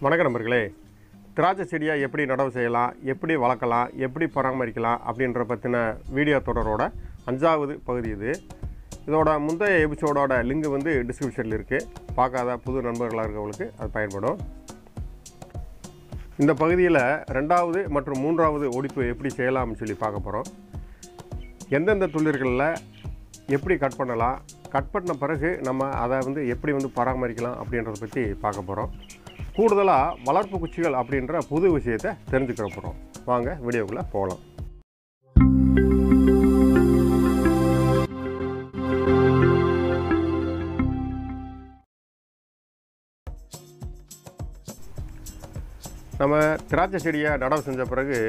வணக்கம் நண்பர்களே, திராட்சை செடியை எப்படி நடவு செய்யலாம், எப்படி வளர்க்கலாம், எப்படி பராமரிக்கலாம் அப்படின்ற பற்றின வீடியோ தொடரோட 5வது பகுதி இது. இதோட முந்தைய எபிசோடோட லிங்க் வந்து டிஸ்கிரிப்ஷனில் இருக்குது. பார்க்காத புது நண்பர்களாக இருக்கவங்களுக்கு அது பயன்படும். இந்த பகுதியில் 2வது மற்றும் 3வது ஒடிப்பு எப்படி செய்யலாம்னு சொல்லி பார்க்க போகிறோம். எந்தெந்த துளிர்களில் எப்படி கட் பண்ணலாம், கட் பண்ண பிறகு நம்ம அதை வந்து எப்படி வந்து பராமரிக்கலாம் அப்படின்றத பற்றி பார்க்க போகிறோம். கூடுதலாக வளர்ப்பு குச்சிகள் அப்படின்ற புது விஷயத்தை தெரிஞ்சுக்கிற போகிறோம். வாங்க வீடியோக்குள்ளே போகலாம். நம்ம திராட்சை செடியை நடவு செஞ்ச பிறகு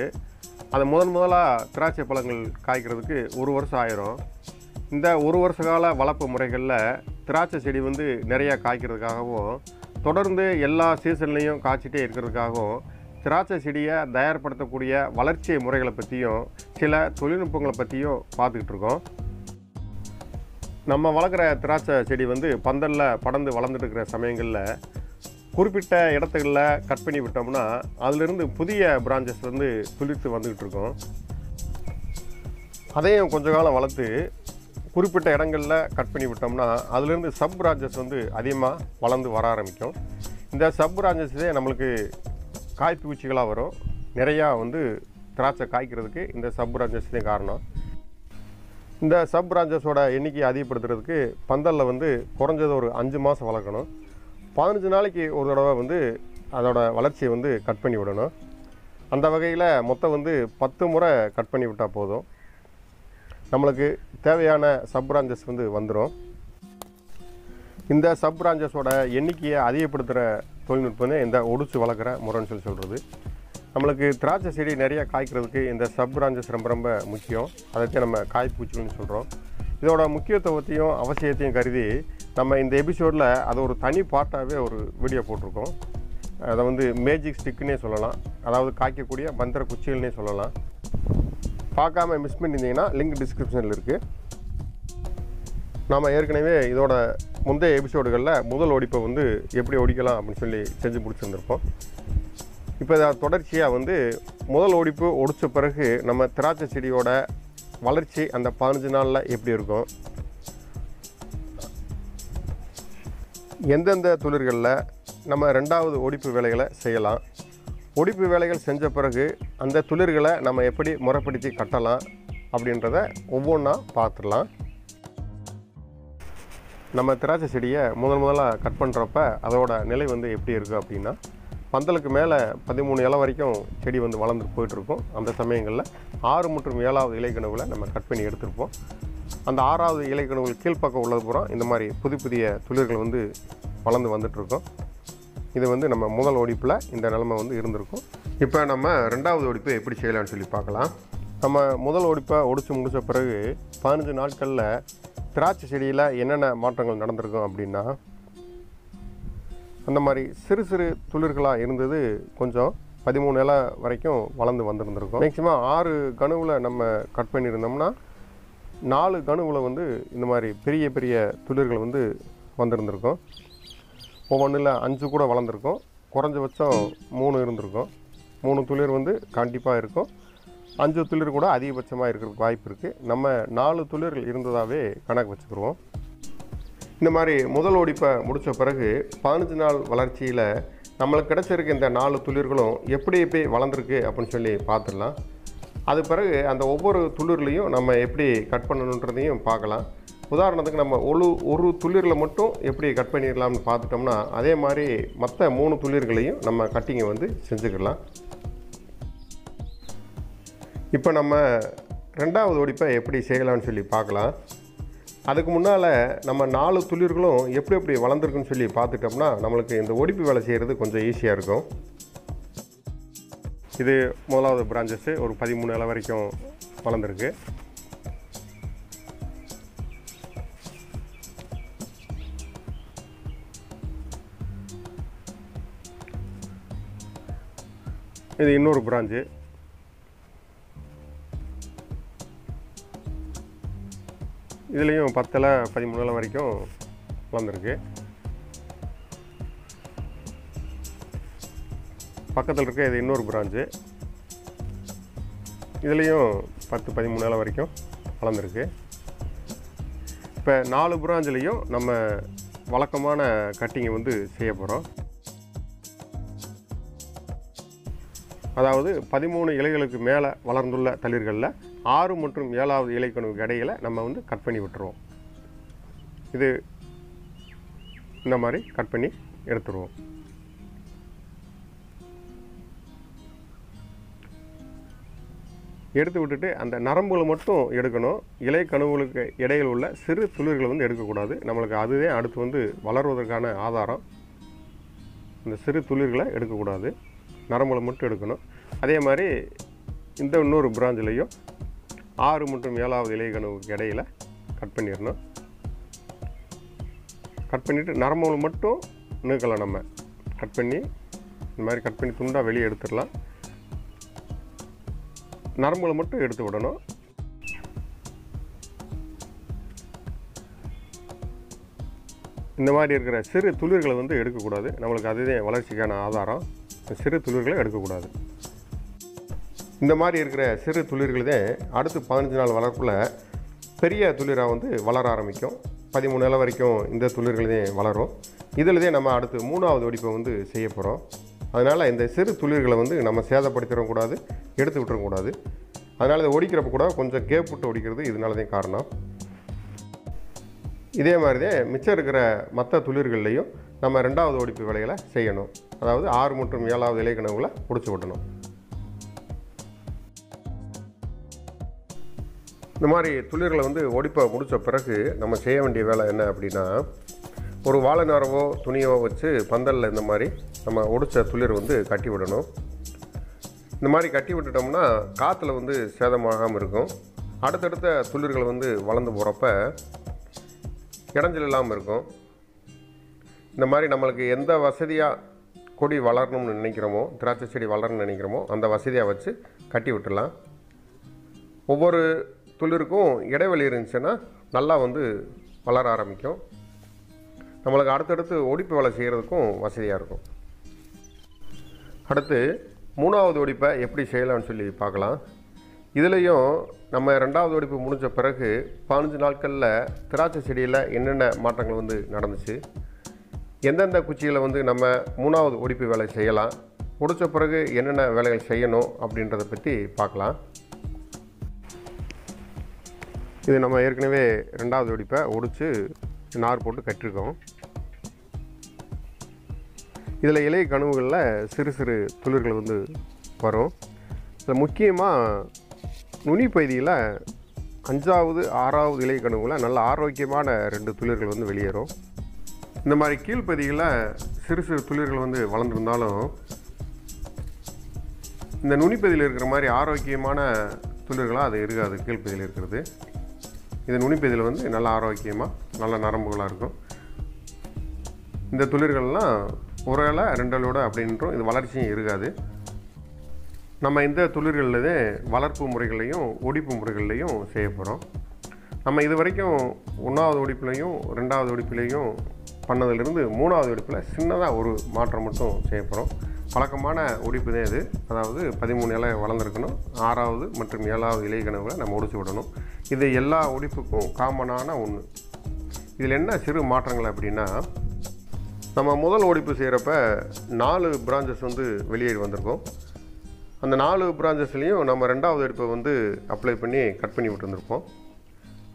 அது முதலாக திராட்சை பழங்கள் காய்க்கிறதுக்கு 1 வருஷம் ஆயிரும். இந்த 1 வருஷ கால வளர்ப்பு முறைகளில் திராட்சை செடி வந்து நிறையா காய்க்கிறதுக்காகவும் தொடர்ந்து எல்லா சீசன்லேயும் காய்ச்சிட்டே இருக்கிறதுக்காகவும் திராட்சை செடியை தயார்படுத்தக்கூடிய வளர்ச்சி முறைகளை பற்றியும் சில தொழில்நுட்பங்களை பற்றியும் பார்த்துக்கிட்டு இருக்கோம். நம்ம வளர்க்குற திராட்சை செடி வந்து பந்தலில் படர்ந்து வளர்ந்துட்டு இருக்கிற சமயங்களில் குறிப்பிட்ட இடத்துகளில் கட் பண்ணி விட்டோம்னா அதிலிருந்து புதிய பிரான்ச்சஸ் வந்து துளிர்த்து வந்துக்கிட்டு இருக்கோம். அதையும் கொஞ்ச காலம் வளர்த்து குறிப்பிட்ட இடங்களில் கட் பண்ணி விட்டோம்னா அதிலிருந்து சப் பிரான்ச்சஸ் வந்து அதிகமாக வளர்ந்து வர ஆரம்பிக்கும். இந்த சப் பிரான்ச்சஸே நம்மளுக்கு காய்ப்பு பூச்சிகளாக வரும். நிறையா வந்து திராட்சை காய்க்கிறதுக்கு இந்த சப் பிரான்ச்சஸ் தான் காரணம். இந்த சப் பிரான்ச்சஸோட எண்ணிக்கையை அதிகப்படுத்துறதுக்கு பந்தலில் வந்து குறைஞ்சது ஒரு 5 மாதம் வளர்க்கணும். 15 நாளைக்கு ஒரு தடவை வந்து அதோட வளர்ச்சியை வந்து கட் பண்ணி விடணும். அந்த வகையில் மொத்தம் வந்து 10 முறை கட் பண்ணி விட்டால் போதும், நம்மளுக்கு தேவையான சப் பிரான்ச்சஸ் வந்து வந்துடும். இந்த சப் பிரான்ச்சஸோட எண்ணிக்கையை அதிகப்படுத்துகிற தொழில்நுட்பம்னு இந்த ஒடிச்சு வளர்க்குற முறைன்னு சொல்கிறது. நம்மளுக்கு திராட்சை செடி நிறைய காய்க்கிறதுக்கு இந்த சப் பிரான்ச்சஸ் ரொம்ப முக்கியம். அதைத்தான் நம்ம காய்ப்பூச்சிகள்னு சொல்கிறோம். இதோட முக்கியத்துவத்தையும் அவசியத்தையும் கருதி நம்ம இந்த எபிசோடில் அதை ஒரு தனி பார்ட்டாகவே ஒரு வீடியோ போட்டிருக்கோம். அதை வந்து மேஜிக் ஸ்டிக்குன்னே சொல்லலாம், அதாவது காய்க்கக்கூடிய மந்திர குச்சிகள்னே சொல்லலாம். பார்க்காம மிஸ் பண்ணியிருந்தீங்கன்னா லிங்க் டிஸ்கிரிப்ஷனில் இருக்குது. நாம் ஏற்கனவே இதோட முந்தைய எபிசோடுகளில் முதல் ஒடிப்பை வந்து எப்படி ஒடிக்கலாம் அப்படின்னு சொல்லி செஞ்சு பிடிச்சிருந்துருப்போம். இப்போ இதை தொடர்ச்சியாக வந்து முதல் ஒடிப்பு ஒடித்த பிறகு நம்ம திராட்சை செடியோட வளர்ச்சி அந்த 15 நாளில் எப்படி இருக்கும், எந்தெந்த துளிர்களில் நம்ம 2வது ஒடிப்பு வேலைகளை செய்யலாம், ஒடிப்பு வேலைகள் செஞ்ச பிறகு அந்த துளிர்களை நம்ம எப்படி முறைப்படுத்தி கட்டலாம் அப்படின்றத ஒவ்வொன்றா பார்த்துடலாம். நம்ம திராட்சை செடியை முதலாக கட் பண்ணுறப்ப அதோட நிலை வந்து எப்படி இருக்குது அப்படின்னா, பந்தலுக்கு மேலே 13 இலை வரைக்கும் செடி வந்து வளர்ந்து போயிட்டுருக்கும். அந்த சமயங்களில் 6 மற்றும் 7வது இலைக்கணுவில் நம்ம கட் பண்ணி எடுத்துருப்போம். அந்த 6வது இலைக்கணுவில் கீழ்ப்பக்கம் உள்ளது பூரா இந்த மாதிரி புதிய துளிர்கள் வந்து வளர்ந்து வந்துட்டுருக்கோம். இது வந்து நம்ம முதல் ஒடிப்பில் இந்த நிலைமை வந்து இருந்திருக்கும். இப்போ நம்ம 2வது ஒடிப்பு எப்படி செய்யலாம்னு சொல்லி பார்க்கலாம். நம்ம முதல் ஒடிப்பை ஒடிச்சு முடித்த பிறகு 15 நாட்களில் திராட்சை செடியில் என்னென்ன மாற்றங்கள் நடந்திருக்கும் அப்படின்னா, அந்த மாதிரி சிறு சிறு துளிர்களாக இருந்தது கொஞ்சம் 13 இலை வரைக்கும் வளர்ந்து வந்திருந்திருக்கும். மேக்ஸிமம் 6 கணுவில் நம்ம கட் பண்ணியிருந்தோம்னா 4 கணுவில் வந்து இந்த மாதிரி பெரிய துளிர்கள் வந்து வந்திருந்திருக்கும். ஒவ்வொன்றில் 5 கூட வளர்ந்துருக்கும். குறைஞ்சபட்சம் 3 இருந்திருக்கும். 3 துளிர் வந்து கண்டிப்பாக இருக்கும். 5 துளிர் கூட அதிகபட்சமாக இருக்கிறதுக்கு வாய்ப்பு இருக்குது. நம்ம 4 துளிர்கள் இருந்ததாகவே கணக்கு வச்சுக்கிடுவோம். இந்த மாதிரி முதல் ஒடிப்பை முடித்த பிறகு 15 நாள் வளர்ச்சியில் நம்மளுக்கு கிடச்சிருக்க இந்த 4 துளிர்களும் எப்படி வளர்ந்துருக்கு அப்படின்னு சொல்லி பார்த்துடலாம். அது பிறகு அந்த ஒவ்வொரு துளிர்லையும் நம்ம எப்படி கட் பண்ணணுன்றதையும் பார்க்கலாம். உதாரணத்துக்கு நம்ம ஒரு துளிரில் மட்டும் எப்படி கட் பண்ணிடலாம்னு பார்த்துட்டோம்னா அதே மாதிரி மற்ற 3 துளிர்களையும் நம்ம கட்டிங்கை வந்து செஞ்சுக்கலாம். இப்போ நம்ம 2வது ஒடிப்பை எப்படி செய்யலாம்னு சொல்லி பார்க்கலாம். அதுக்கு முன்னால் நம்ம 4 துளிர்களும் எப்படி வளர்ந்துருக்குன்னு சொல்லி பார்த்துட்டோம்னா நம்மளுக்கு இந்த ஒடிப்பு வேலை செய்கிறது கொஞ்சம் ஈஸியாக இருக்கும். இது முதலாவது பிரான்ச்சஸ்ஸு ஒரு 13 இலை வரைக்கும் வளர்ந்துருக்கு. இது இன்னொரு பிரான்ச்சு. இதுலேயும் 10 இலை 13 இலை வரைக்கும் வளர்ந்துருக்கு. பக்கத்தில் இருக்க இது இன்னொரு பிரான்ச்சு. இதுலேயும் 10-13 இலை வரைக்கும் வளர்ந்துருக்கு. இப்போ 4 பிரான்ச்லேயும் நம்ம வழக்கமான கட்டிங்கை வந்து செய்ய போகிறோம். அதாவது 13 இலைகளுக்கு மேலே வளர்ந்துள்ள தளிர்களில் 6 மற்றும் 7வது இலைக்கணுவுக்கு இடையில் நம்ம வந்து கட் பண்ணி விட்டுருவோம். இது இந்த மாதிரி கட் பண்ணி எடுத்துருவோம். எடுத்து விட்டுட்டு அந்த நரம்புகளை மட்டும் எடுக்கணும். இலை கணுவுகளுக்கு இடையில் உள்ள சிறு துளிர்களை வந்து எடுக்கக்கூடாது. நம்மளுக்கு அதுவே அடுத்து வந்து வளர்வதற்கான ஆதாரம். இந்த சிறு துளிர்களை எடுக்கக்கூடாது, நரம்புகளை மட்டும் எடுக்கணும். அதே மாதிரி இந்த இன்னொரு பிரான்ச்லேயும் 6 மற்றும் 7வது இலை கணுவுக்கு இடையில் கட் பண்ணிடணும். கட் பண்ணிவிட்டு நரம்புகளை மட்டும் நீக்கலாம். நம்ம கட் பண்ணி இந்த மாதிரி கட் பண்ணி துண்டாக வெளியே எடுத்துடலாம். நரம்புகளை மட்டும் எடுத்து விடணும். இந்த மாதிரி இருக்கிற சிறு துளிர்களை வந்து எடுக்கக்கூடாது. நம்மளுக்கு அதுதான் வளர்ச்சிக்கான ஆதாரம். சிறு துளிர்களை எடுக்கக்கூடாது. இந்த மாதிரி இருக்கிற சிறு துளிர்கள் தான் அடுத்து 15 நாள் வளர்ப்பில் பெரிய துளிராக வந்து வளர ஆரம்பிக்கும். 13 இலை வரைக்கும் இந்த துளிர்கள் தான் வளரும். இதில் தான் நம்ம அடுத்து 3வது வெடிப்பை வந்து செய்ய போகிறோம். அதனால் இந்த சிறு துளிர்களை வந்து நம்ம சேதப்படுத்திடக்கூடாது, எடுத்து விட்டுறக்கூடாது. அதனால் இதை ஒடிக்கிறப்ப கூட கொஞ்சம் கேப் விட்டு ஒடிக்கிறது இதனால தான் காரணம். இதே மாதிரி தான் மிச்சம் இருக்கிற மற்ற துளிர்கள்லையும் நம்ம 2வது ஒடிப்பு வேலைகளை செய்யணும். அதாவது 6 மற்றும் 7வது இலை கணுவுகளை பிடிச்சி விடணும். இந்த மாதிரி துளிர்களை வந்து ஒடிப்பை முடித்த பிறகு நம்ம செய்ய வேண்டிய வேலை என்ன அப்படின்னா, ஒரு வாழை நாரவோ துணியோ வச்சு பந்தலில் இந்த மாதிரி நம்ம ஒடித்த துளிர் வந்து கட்டி விடணும். இந்த மாதிரி கட்டி விட்டுட்டோம்னா காற்றுல வந்து சேதமாகாமல் இருக்கும். அடுத்தடுத்த துளிர்கள் வந்து வளர்ந்து போகிறப்ப இடைஞ்சல் இல்லாமல் இருக்கும். இந்த மாதிரி நம்மளுக்கு எந்த வசதியாக கொடி வளரணும்னு நினைக்கிறோமோ, திராட்சை செடி வளரணும்னு நினைக்கிறோமோ அந்த வசதியாக வச்சு கட்டி விட்டுடலாம். ஒவ்வொரு துளிருக்கும் இடைவெளி இருந்துச்சுன்னா நல்லா வந்து வளர ஆரம்பிக்கும். நம்மளுக்கு அடுத்தடுத்து ஒடிப்பு வேலை செய்கிறதுக்கும் வசதியாக இருக்கும். அடுத்து 3வது ஒடிப்பை எப்படி செய்யலாம்னு சொல்லி பார்க்கலாம். இதுலேயும் நம்ம 2வது ஒடிப்பு முடிஞ்ச பிறகு 15 நாட்களில் திராட்சை செடியில் என்னென்ன மாற்றங்கள் வந்து நடந்துச்சு, எந்தெந்த குச்சிகளை வந்து நம்ம 3வது ஒடிப்பு வேலை செய்யலாம், முடித்த பிறகு என்னென்ன வேலைகள் செய்யணும் அப்படின்றத பற்றி பார்க்கலாம். இது நம்ம ஏற்கனவே 2வது வெடிப்பை ஒடிச்சு நார் போட்டு கட்டிருக்கோம். இதில் இலை கணுவுகளில் சிறு சிறு துளிர்கள் வந்து வரும். இதில் முக்கியமாக நுனி பகுதியில் 5வது 6வது இலை கணுவில் நல்ல ஆரோக்கியமான 2 துளிர்கள் வந்து வெளியேறும். இந்த மாதிரி கீழ்ப்பகுதியில் சிறு சிறு துளிர்கள் வந்து வளர்ந்துருந்தாலும் இந்த நுனிப்பகுதியில் இருக்கிற மாதிரி ஆரோக்கியமான துளிர்களாக அது இருக்காது. கீழ்ப்பகுதியில் இருக்கிறது இது நுனிப்பகுதியில் வந்து நல்ல ஆரோக்கியமாக நல்ல நரம்புகளாக இருக்கும். இந்த துளிர்கள்லாம் ஒரு இலை 2 இலையோட அப்படின்றும் இது வளர்ச்சியும் இருக்காது. நம்ம இந்த துளிர்களில் வளர்ப்பு முறைகளையும் ஒடிப்பு முறைகள்லையும் செய்ய போகிறோம். நம்ம இது வரைக்கும் 1வது ஒடிப்புலையும் 2வது ஒடிப்புலையும் பண்ணதிலிருந்து 3வது ஒடிப்பில் சின்னதாக ஒரு மாற்றம் மட்டும் செய்ய போகிறோம். வழக்கமான ஒடிப்பு தான் இது. அதாவது 13 இலை வளர்ந்துருக்கணும். 6வது மற்றும் 7வது இலை கணுவில் நம்ம ஒடிச்சு விடணும். இது எல்லா ஒடிப்புக்கும் காமனான ஒன்று. இதில் என்ன சிறு மாற்றங்கள் அப்படின்னா, நம்ம முதல் ஒடிப்பு செய்கிறப்ப 4 பிரான்ச்சஸ் வந்து வெளியேறி வந்திருக்கோம். அந்த 4 பிரான்ச்சஸ்லேயும் நம்ம 2வது ஒடிப்பை வந்து அப்ளை பண்ணி கட் பண்ணி விட்டுருந்துருப்போம்.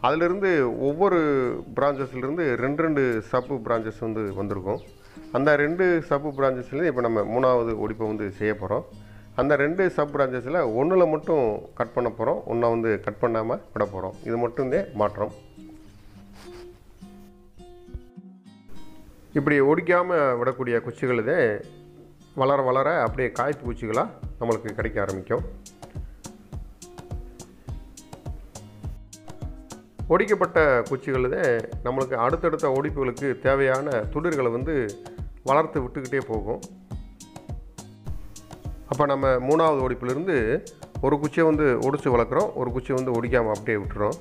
அதிலிருந்து ஒவ்வொரு பிரான்ச்சஸ்லேருந்து 2 சப்பு பிரான்ச்சஸ் வந்து வந்திருக்கும். அந்த 2 சப்பு பிரான்ச்சஸ்லேருந்து இப்போ நம்ம 3வது ஒடிப்பை வந்து செய்ய போகிறோம். அந்த 2 சப் பிரான்ச்சஸில் 1ல் மட்டும் கட் பண்ண போகிறோம், 1 வந்து கட் பண்ணாமல் விட போகிறோம். இது மட்டும்தான் மாற்றம். இப்படி ஒடிக்காமல் விடக்கூடிய குச்சிகள் தான் வளர வளர அப்படியே காய்ப்பு குச்சிகளாக நம்மளுக்கு கிடைக்க ஆரம்பிக்கும். ஒடிக்கப்பட்ட குச்சிகள் தான் நம்மளுக்கு அடுத்தடுத்த ஒடிப்புகளுக்கு தேவையான துளிர்களை வந்து வளர்த்து விட்டுக்கிட்டே போகும். அப்போ நம்ம 3வது ஒடிப்பிலிருந்து ஒரு குச்சியை வந்து ஒடிச்சு வளர்க்குறோம், ஒரு குச்சியை வந்து ஒடிக்காமல் அப்படியே விட்டுறோம்.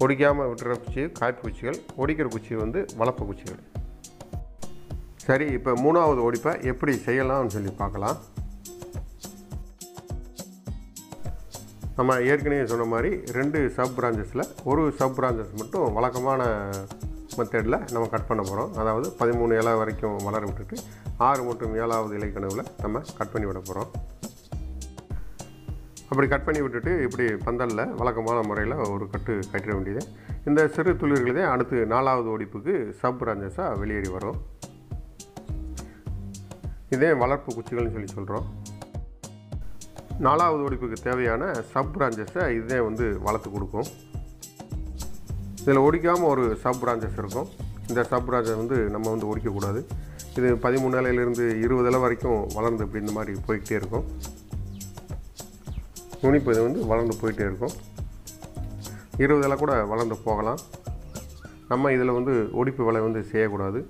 ஒடிக்காமல் விட்டுற குச்சி காய்ப்பு குச்சிகள், ஒடிக்கிற குச்சி வந்து வளர்ப்பு குச்சிகள். சரி, இப்போ 3வது ஒடிப்பை எப்படி செய்யலாம்னு சொல்லி பார்க்கலாம். நம்ம ஏற்கனவே சொன்ன மாதிரி 2 சப் பிரான்ச்சஸில் ஒரு சப் பிரான்ச்சஸ் மட்டும் வழக்கமான மெத்தடில் நம்ம கட் பண்ண போகிறோம். அதாவது 13 இலை வரைக்கும் வளர விட்டுட்டு 6 மற்றும் 7வது இலை கனவில் நம்ம கட் பண்ணி விட போகிறோம். அப்படி கட் பண்ணி விட்டுட்டு இப்படி பந்தலில் வழக்கமான முறையில் ஒரு கட்டு கட்டிட வேண்டியது. இந்த சிறு துளிர்களே அடுத்து 4வது ஒடிப்புக்கு சப் பிரான்ச்சஸாக வெளியேறி வரும். இதே வளர்ப்பு குச்சிகள்னு சொல்கிறோம். 4வது ஒடிப்புக்கு தேவையான சப் பிரான்ச்சஸை இதே வளர்த்து கொடுக்கும். இதில் ஒடிக்காமல் ஒரு சப் பிரான்ச்சஸ் இருக்கும். இந்த சப் பிரான்ச்சஸ் நம்ம ஒடிக்கக்கூடாது. இது 13 இலையிலிருந்து 20 இலை வரைக்கும் வளர்ந்து இப்படி இந்த மாதிரி போய்கிட்டே இருக்கும். நுனிப்பு இது வளர்ந்து போயிட்டே இருக்கும். 20 இலை கூட வளர்ந்து போகலாம். நம்ம இதில் ஒடிப்பு வேலை செய்யக்கூடாது.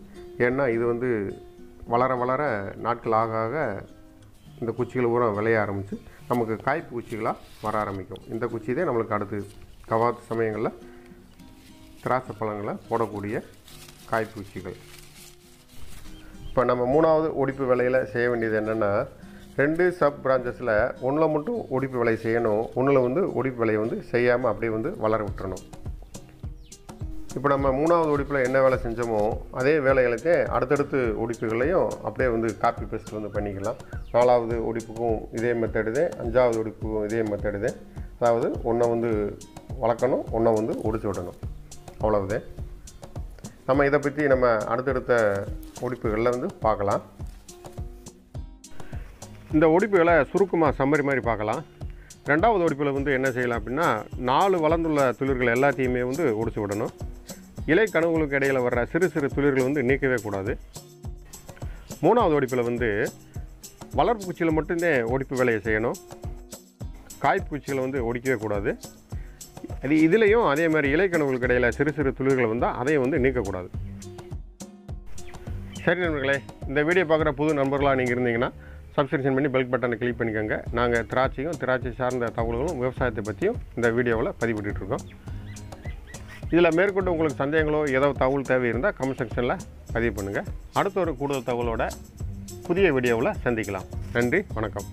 ஏன்னா இது வளர வளர நாட்கள் ஆக ஆக இந்த குச்சிகள் பூரா விளைய ஆரம்பித்து நமக்கு காய்ப்பு குச்சிகளாக வர ஆரம்பிக்கும். இந்த குச்சி தான் நம்மளுக்கு அடுத்து கவாத்து சமயங்களில் திராட்சை பழங்களை போடக்கூடிய காய்ப்பு குச்சிகள். இப்போ நம்ம 3வது ஒடிப்பு வேலையில் செய்ய வேண்டியது என்னென்னா, 2 சப் பிரான்ச்சஸில் ஒன்றில் மட்டும் ஒடிப்பு வேலை செய்யணும். ஒன்றில் ஒடிப்பு வேலையை செய்யாமல் அப்படியே வளர விட்டுறணும். இப்போ நம்ம 3வது ஒடிப்பில் என்ன வேலை செஞ்சோமோ அதே வேலைகளுக்கு அடுத்தடுத்து ஒடிப்புகளையும் அப்படியே காப்பி பேஸ்ட் பண்ணிக்கலாம். 4வது ஒடிப்புக்கும் இதே மெத்தடு தான், 5வது ஒடிப்புக்கும் இதே மெத்தடு தான். அதாவது ஒன்றை வளர்க்கணும், ஒன்றை ஒடிச்சு விடணும், அவ்வளவுதான். நம்ம இதை பற்றி நம்ம அடுத்தடுத்த ஒடிப்புகளில் பார்க்கலாம். இந்த ஒடிப்புகளை சுருக்கமாக சம்மரி மாதிரி பார்க்கலாம். 2வது ஒடிப்பில் என்ன செய்யலாம் அப்படின்னா, 4 வளர்ந்துள்ள துளிர்கள் எல்லாத்தையுமே ஒடிச்சு விடணும். இலை கனவுகளுக்கு இடையில் வர்ற சிறு சிறு துளிர்கள் நீக்கவே கூடாது. 3வது ஒடிப்பில் வளர்ப்பு குச்சியில் மட்டும்தான் ஒடிப்பு வேலையை செய்யணும். காய்ப்பு குச்சிகளை ஒடிக்கவே கூடாது. அது இதுலேயும் அதே மாதிரி இலை கனவுகளுக்கு இடையில் சிறு சிறு துளிர்கள் வந்தால் அதையும் நீக்கக்கூடாது. சரி நண்பர்களே, இந்த வீடியோ பார்க்குற புது நண்பர்களாக நீங்கள் இருந்தீங்கன்னா சப்ஸ்கிரிப்ஷன் பண்ணி பெல் பட்டனை கிளிக் பண்ணிக்கோங்க. நாங்கள் திராட்சை சார்ந்த தகவல்களும் விவசாயத்தை பற்றியும் இந்த வீடியோவில் பதிவிட்டுருக்கோம். இதில் மேற்கொண்டு உங்களுக்கு சந்தேகங்களோ ஏதாவது தகவல் தேவை இருந்தால் கமெண்ட் செக்ஷனில் பதிவு பண்ணுங்கள். அடுத்த ஒரு கூடுதல் தகவலோட புதிய வீடியோவில் சந்திக்கலாம். நன்றி, வணக்கம்.